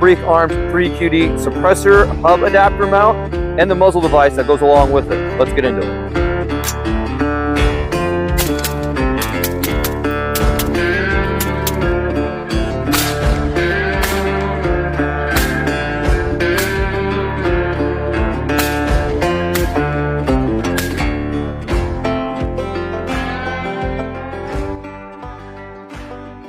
Breek Arms 3QD suppressor hub adapter mount and the muzzle device that goes along with it. Let's get into it.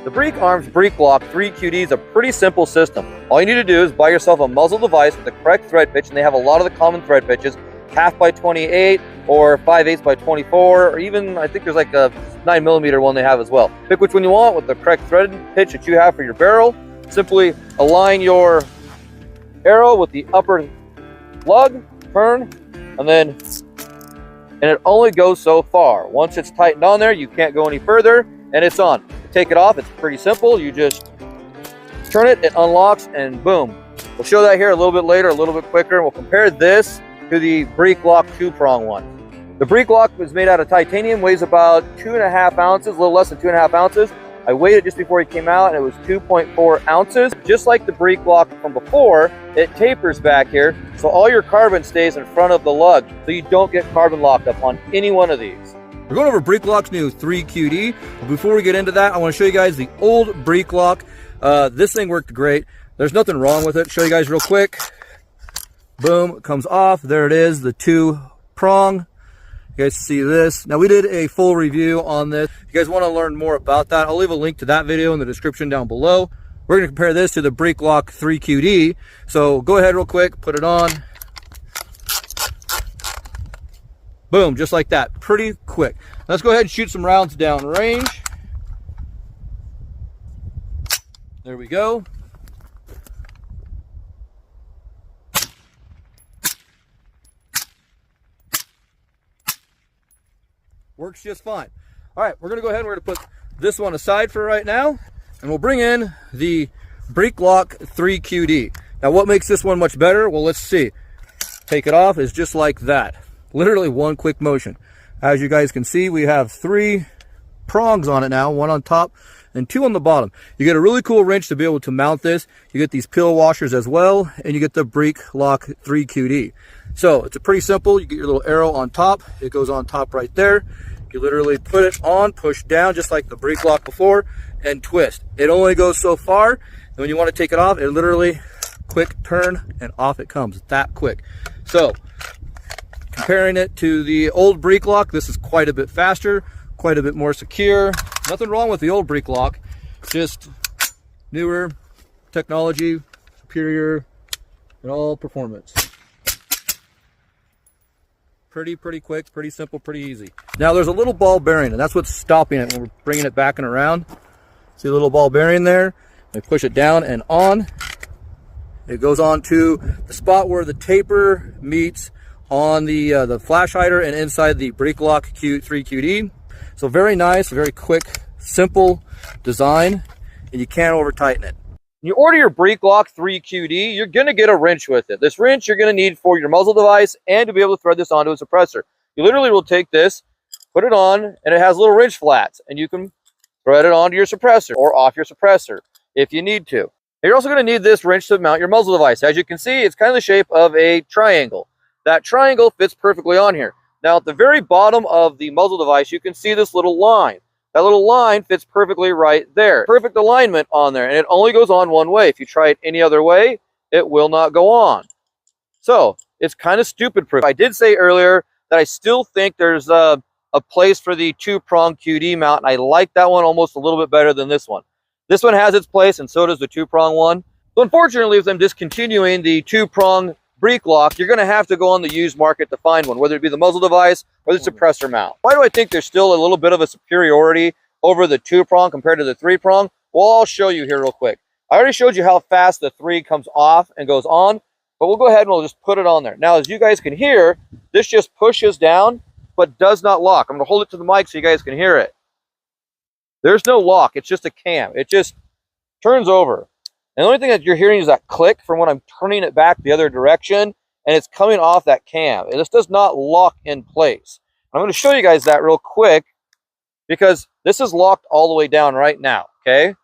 The Breek Arms Breek-LOK 3QD is a pretty simple system. All you need to do is buy yourself a muzzle device with the correct thread pitch, and they have a lot of the common thread pitches, 1/2 by 28 or 5/8 by 24, or even I think there's like a 9mm one they have as well. Pick which one you want with the correct thread pitch that you have for your barrel. Simply align your arrow with the upper lug, turn, and it only goes so far. Once it's tightened on there, you can't go any further, and it's on. Take it off, it's pretty simple. You just turn it, it unlocks, and boom. We'll show that here a little bit later, a little bit quicker, and we'll compare this to the Breek-LOK 2-prong one. The Breek-LOK is made out of titanium, weighs about 2.5 ounces, a little less than 2.5 ounces. I weighed it just before he came out, and it was 2.4 ounces. Just like the Breek-LOK from before, it tapers back here, so all your carbon stays in front of the lug, so you don't get carbon locked up on any one of these. We're going over Breek-LOK's new 3QD. Before we get into that, I want to show you guys the old Breek-LOK. This thing worked great. There's nothing wrong with it. Show you guys real quick. Boom, it comes off. There it is, the 2-prong. You guys see this. Now, we did a full review on this. If you guys want to learn more about that, I'll leave a link to that video in the description down below. We're going to compare this to the Breek-LOK 3QD. So go ahead real quick, put it on. Boom, just like that, pretty quick. Let's go ahead and shoot some rounds down range. There we go. Works just fine. All right, we're gonna go ahead and we're gonna put this one aside for right now, and we'll bring in the Breek-LOK 3QD. Now, what makes this one much better? Well, let's see. Take it off, is just like that. Literally one quick motion. As you guys can see, we have 3 prongs on it now, 1 on top and 2 on the bottom. You get a really cool wrench to be able to mount this. You get these pill washers as well, and you get the Breek-LOK 3QD. So it's a pretty simple. You get your little arrow on top. It goes on top right there. You literally put it on, push down just like the Breek-LOK before, and twist. It only goes so far, and when you want to take it off, it literally quick turn and off it comes. That quick. So comparing it to the old Breek-LOK, this is quite a bit faster, quite a bit more secure. Nothing wrong with the old Breek-LOK, just newer technology, superior in all performance. Pretty quick, pretty simple, pretty easy. Now there's a little ball bearing, and that's what's stopping it when we're bringing it back and around. See the little ball bearing there? We push it down and on. It goes on to the spot where the taper meets on the flash hider and inside the Breek-LOK 3QD. So very nice, very quick, simple design, and you can't over tighten it. When you order your Breek-LOK 3QD, you're gonna get a wrench with it. This wrench you're gonna need for your muzzle device and to be able to thread this onto a suppressor. You literally will take this, put it on, and it has little wrench flats, and you can thread it onto your suppressor or off your suppressor if you need to. You're also gonna need this wrench to mount your muzzle device. As you can see, it's kind of the shape of a triangle. That triangle fits perfectly on here. Now, at the very bottom of the muzzle device, you can see this little line. That little line fits perfectly right there. Perfect alignment on there, and it only goes on one way. If you try it any other way, it will not go on. So, it's kind of stupid proof. I did say earlier that I still think there's a place for the 2-prong QD mount, and I like that one almost a little bit better than this one. This one has its place, and so does the 2-prong one. So, unfortunately, with them discontinuing the 2-prong Breek-LOK, you're going to have to go on the used market to find one, whether it be the muzzle device or the suppressor mount. Why do I think there's still a little bit of a superiority over the 2-prong compared to the 3-prong? Well, I'll show you here real quick. I already showed you how fast the 3 comes off and goes on, but we'll go ahead and we'll just put it on there. Now, as you guys can hear, this just pushes down, but does not lock. I'm going to hold it to the mic so you guys can hear it. There's no lock. It's just a cam. It just turns over. And the only thing that you're hearing is that click from when I'm turning it back the other direction, and it's coming off that cam. And this does not lock in place. I'm going to show you guys that real quick because this is locked all the way down right now, okay?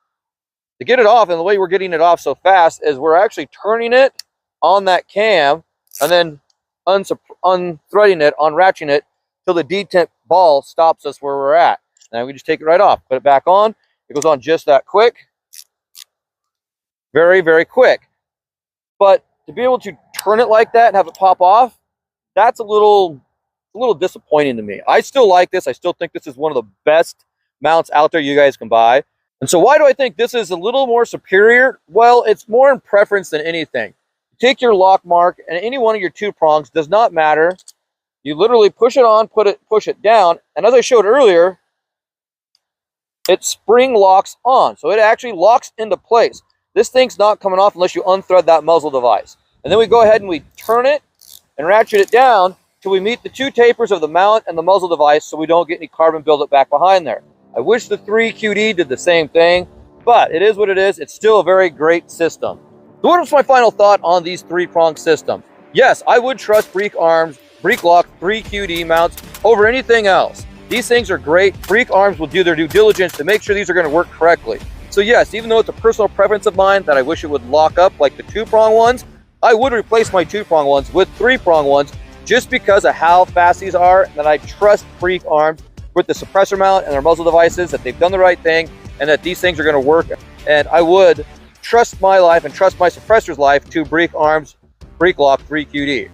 To get it off, and the way we're getting it off so fast is we're actually turning it on that cam and then unthreading it, unratcheting it till the detent ball stops us where we're at. Now we just take it right off, put it back on. It goes on just that quick. Very, very quick. But to be able to turn it like that and have it pop off, that's a little disappointing to me. I still like this. I still think this is one of the best mounts out there you guys can buy. And so why do I think this is a little more superior? Well, it's more in preference than anything. Take your lock mark and any one of your 2 prongs, does not matter. You literally push it on, push it down, and as I showed earlier, it spring locks on. So it actually locks into place. This thing's not coming off unless you unthread that muzzle device. And then we go ahead and we turn it and ratchet it down till we meet the 2 tapers of the mount and the muzzle device so we don't get any carbon buildup back behind there. I wish the 3QD did the same thing, but it is what it is. It's still a very great system. So what was my final thought on these 3-prong systems? Yes, I would trust Breek Arms, Breek-LOK 3QD mounts over anything else. These things are great. Breek Arms will do their due diligence to make sure these are going to work correctly. So yes, even though it's a personal preference of mine that I wish it would lock up like the 2-prong ones, I would replace my 2-prong ones with 3-prong ones just because of how fast these are, and that I trust Breek Arms with the suppressor mount and their muzzle devices, that they've done the right thing and that these things are going to work. And I would trust my life and trust my suppressor's life to Breek Arms Breek-LOK 3QD. If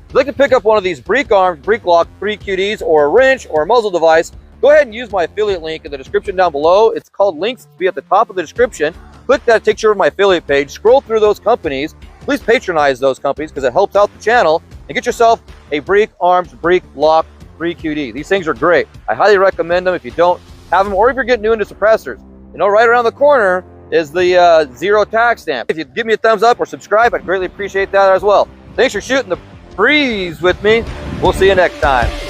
you'd like to pick up one of these Breek Arms Breek-LOK 3QDs or a wrench or a muzzle device, go ahead and use my affiliate link in the description down below. It's called Links to be at the top of the description. Click that, takes you over to my affiliate page. Scroll through those companies. Please patronize those companies because it helps out the channel. And get yourself a Breek Arms Breek-LOK 3QD. These things are great. I highly recommend them if you don't have them, or if you're getting new into suppressors. You know, right around the corner is the 0 tax stamp. If you give me a thumbs up or subscribe, I'd greatly appreciate that as well. Thanks for shooting the breeze with me. We'll see you next time.